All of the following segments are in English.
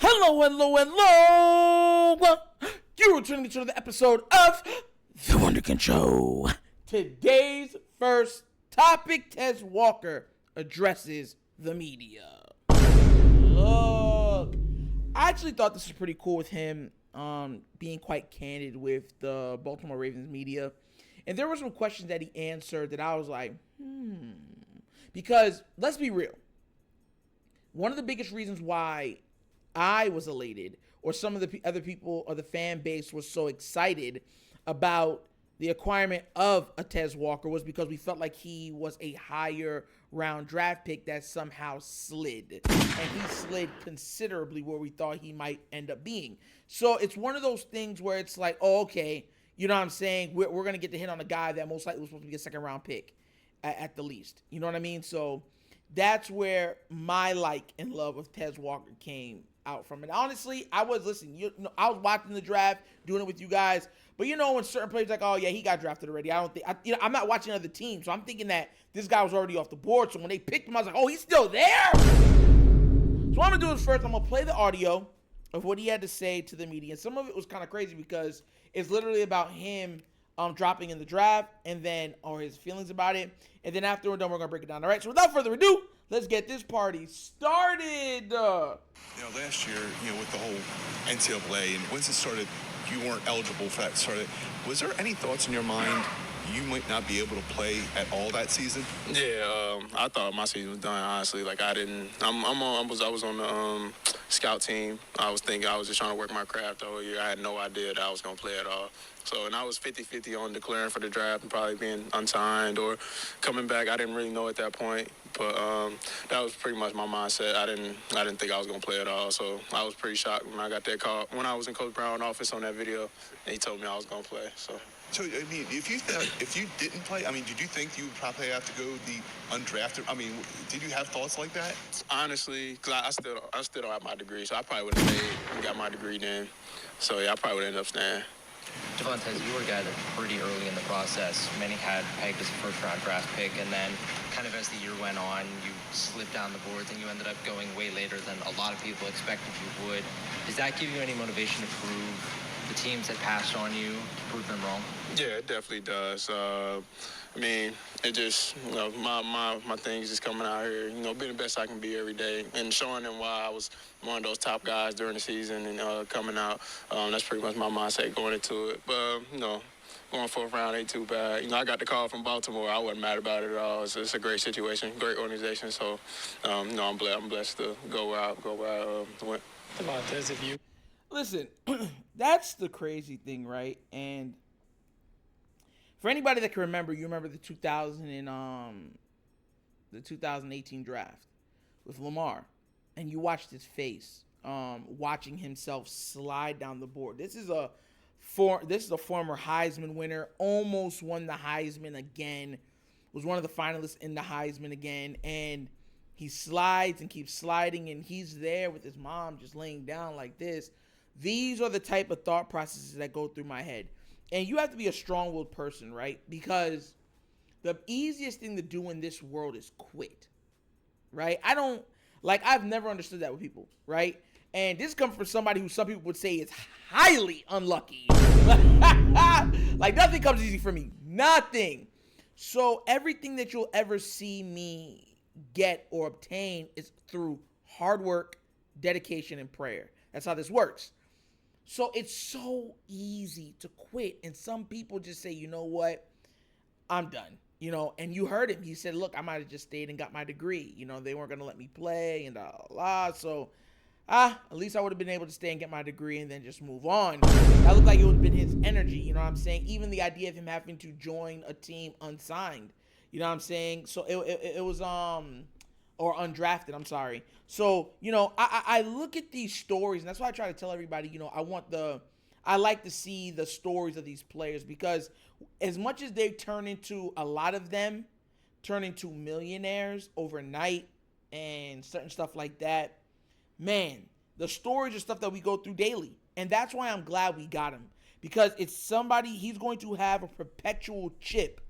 Hello, hello, hello. You're tuning into the episode of TheWunderkindShow. Today's first topic, Tez Walker addresses the media. Look, I actually thought this was pretty cool with him being quite candid with the Baltimore Ravens media. And there were some questions that he answered that I was like, Because, let's be real, one of the biggest reasons why I was elated, or some of the other people or the fan base was so excited about the acquirement of a Tez Walker, was because we felt like he was a higher round draft pick that somehow slid. And he slid considerably where we thought he might end up being. So it's one of those things where it's like, oh, okay, you know what I'm saying? We're going to get to hit on a guy that most likely was supposed to be a second round pick at the least. You know what I mean? So that's where my like and love of Tez Walker came out from. And honestly, I was listening. I was watching the draft, doing it with you guys. But when certain players like, oh yeah, he got drafted already. I'm not watching other teams, so I'm thinking that this guy was already off the board. So when they picked him, I was like, oh, he's still there. So what I'm gonna do is first, I'm gonna play the audio of what he had to say to the media. And some of it was kind of crazy because it's literally about him dropping in the draft, and then or his feelings about it. And then after we're done, we're gonna break it down. All right. So without further ado, let's get this party started. Last year, with the whole NCAA, and once it started, you weren't eligible for that. Was there any thoughts in your mind you might not be able to play at all that season? Yeah, I thought my season was done. Honestly, like I was on the scout team. I was just trying to work my craft the whole year. I had no idea that I was gonna play at all. So, and I was 50-50 on declaring for the draft and probably being unsigned or coming back. I didn't really know at that point, but that was pretty much my mindset. I didn't think I was gonna play at all. So I was pretty shocked when I got that call when I was in Coach Brown's office on that video, and he told me I was gonna play. So, I mean, if you didn't play, I mean, did you think you would probably have to go the undrafted? I mean, did you have thoughts like that? Honestly, because I still don't have my degree, so I probably would have stayed and got my degree then. So yeah, I probably would end up staying. Tez, you were gathered pretty early in the process. Many had pegged as a first-round draft pick, and then kind of as the year went on, you slipped down the boards, and you ended up going way later than a lot of people expected you would. Does that give you any motivation to prove the teams that passed on you, to prove them wrong? Yeah, it definitely does. I mean, it just, my things just coming out here, being the best I can be every day and showing them why I was one of those top guys during the season and coming out. That's pretty much my mindset going into it. But, going fourth round ain't too bad. I got the call from Baltimore. I wasn't mad about it at all. It's a great situation, great organization. So, I'm blessed to go where I went. Come on, Tez, if you... Listen, that's the crazy thing, right? And for anybody that can remember, you remember the 2018 draft with Lamar, and you watched his face, watching himself slide down the board. This is a former Heisman winner, almost won the Heisman again, was one of the finalists in the Heisman again, and he slides and keeps sliding, and he's there with his mom just laying down like this. These are the type of thought processes that go through my head. And you have to be a strong-willed person, right? Because the easiest thing to do in this world is quit, right? I've never understood that with people, right? And this comes from somebody who some people would say is highly unlucky. Like, nothing comes easy for me. Nothing. So everything that you'll ever see me get or obtain is through hard work, dedication, and prayer. That's how this works. So it's so easy to quit. And some people just say, you know what? I'm done. And you heard him. He said, look, I might have just stayed and got my degree. They weren't going to let me play and So, at least I would have been able to stay and get my degree and then just move on. That looked like it would have been his energy. You know what I'm saying? Even the idea of him having to join a team unsigned. You know what I'm saying? So it was, or undrafted, I'm sorry. So, I look at these stories, and that's why I try to tell everybody, I like to see the stories of these players, because as much as they a lot of them turn into millionaires overnight and certain stuff like that, man, the stories are stuff that we go through daily. And that's why I'm glad we got him, because it's somebody, he's going to have a perpetual chip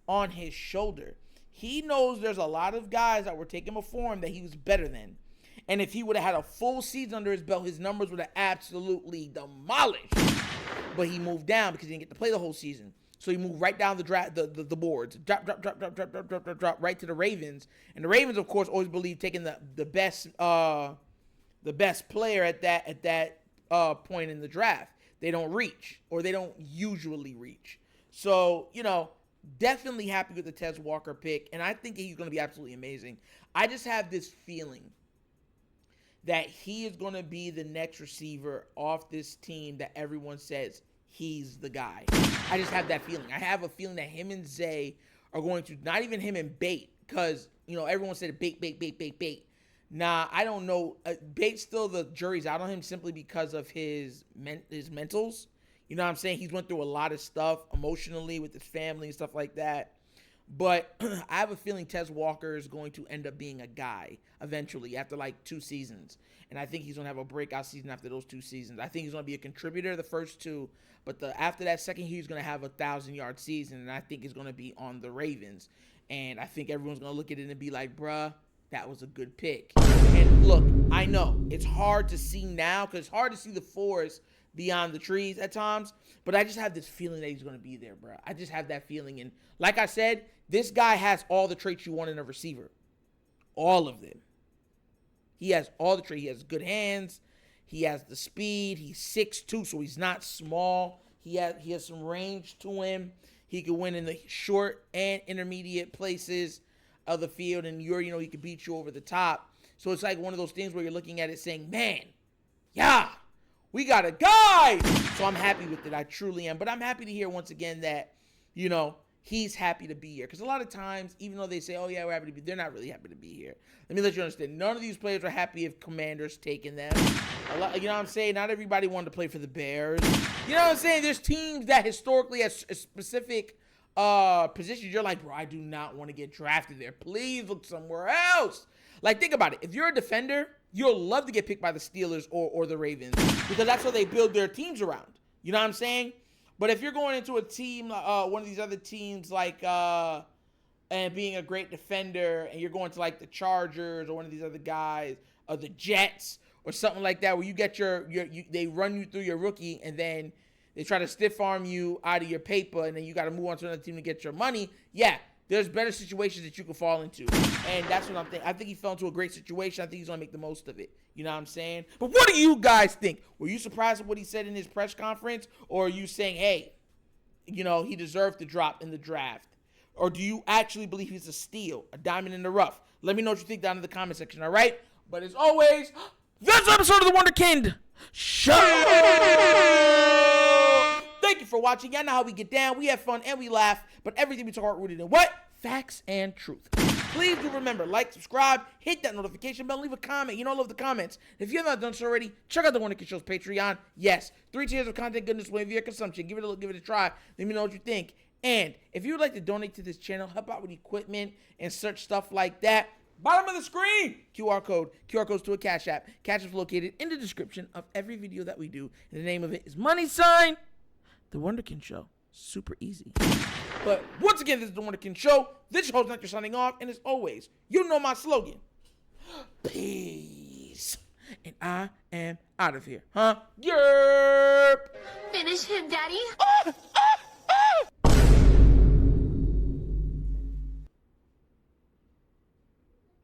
on his shoulder. He knows there's a lot of guys that were taking him for him that he was better than. And if he would have had a full season under his belt, his numbers would have absolutely demolished. But he moved down because he didn't get to play the whole season. So he moved right down the boards. Drop, right to the Ravens. And the Ravens, of course, always believe taking the best player at that point in the draft. They don't reach, or they don't usually reach. So, definitely happy with the Tez Walker pick, and I think he's going to be absolutely amazing. I just have this feeling that he is going to be the next receiver off this team that everyone says he's the guy. I just have that feeling. I have a feeling that him and Zay are going to, not even him and Bate, because, everyone said Bate. Nah, I don't know. Bate's still, the jury's out on him simply because of his mentals. You know what I'm saying? He's went through a lot of stuff emotionally with his family and stuff like that. But I have a feeling Tez Walker is going to end up being a guy eventually after like 2 seasons. And I think he's going to have a breakout season after those 2 seasons. I think he's going to be a contributor the first 2. But after that second year, he's going to have a 1,000-yard season. And I think he's going to be on the Ravens. And I think everyone's going to look at it and be like, bruh, that was a good pick. And look, I know it's hard to see now because it's hard to see the forest beyond the trees at times, but I just have this feeling that he's going to be there, bro. I just have that feeling. And like I said, this guy has all the traits you want in a receiver. All of them. He has all the traits. He has good hands. He has the speed. He's 6'2", so he's not small. He has some range to him. He can win in the short and intermediate places of the field, and he can beat you over the top. So it's like one of those things where you're looking at it saying, man, yeah, we got a guy. So I'm happy with it. I truly am. But I'm happy to hear once again that, he's happy to be here. Because a lot of times, even though they say, oh, yeah, we're happy to be, they're not really happy to be here. Let me let you understand. None of these players are happy if Commanders taking them. You know what I'm saying? Not everybody wanted to play for the Bears. You know what I'm saying? There's teams that historically have specific positions. You're like, bro, I do not want to get drafted there. Please look somewhere else. Like, think about it. If you're a defender, you'll love to get picked by the Steelers or the Ravens because that's what they build their teams around. You know what I'm saying? But if you're going into a team, one of these other teams like and being a great defender, and you're going to like the Chargers or one of these other guys or the Jets or something like that, where you get they run you through your rookie and then they try to stiff arm you out of your paper, and then you got to move on to another team to get your money. Yeah, there's better situations that you can fall into. And that's what I'm thinking. I think he fell into a great situation. I think he's going to make the most of it. You know what I'm saying? But what do you guys think? Were you surprised at what he said in his press conference? Or are you saying, hey, he deserved to drop in the draft? Or do you actually believe he's a steal, a diamond in the rough? Let me know what you think down in the comment section, all right? But as always, this episode of The Wunderkind Show. Thank you for watching. Y'all know how we get down. We have fun and we laugh, but everything we talk about rooted in what? Facts and truth. Please do remember, like, subscribe, hit that notification bell, leave a comment. I love the comments. If you have not done so already, check out the Wunderkind Show's Patreon. Yes, 3 tiers of content goodness waiting for your consumption. Give it a try. Let me know what you think. And if you would like to donate to this channel, help out with equipment and such stuff like that, bottom of the screen, QR codes to a Cash App. Cash is located in the description of every video that we do. And the name of it is The Wunderkind Show. Super easy. But once again, this is The Wunderkind Show. This is your host, Nectar, signing off. And as always, you know my slogan. Peace. And I am out of here. Huh? Yerp. Finish him, Daddy. Oh.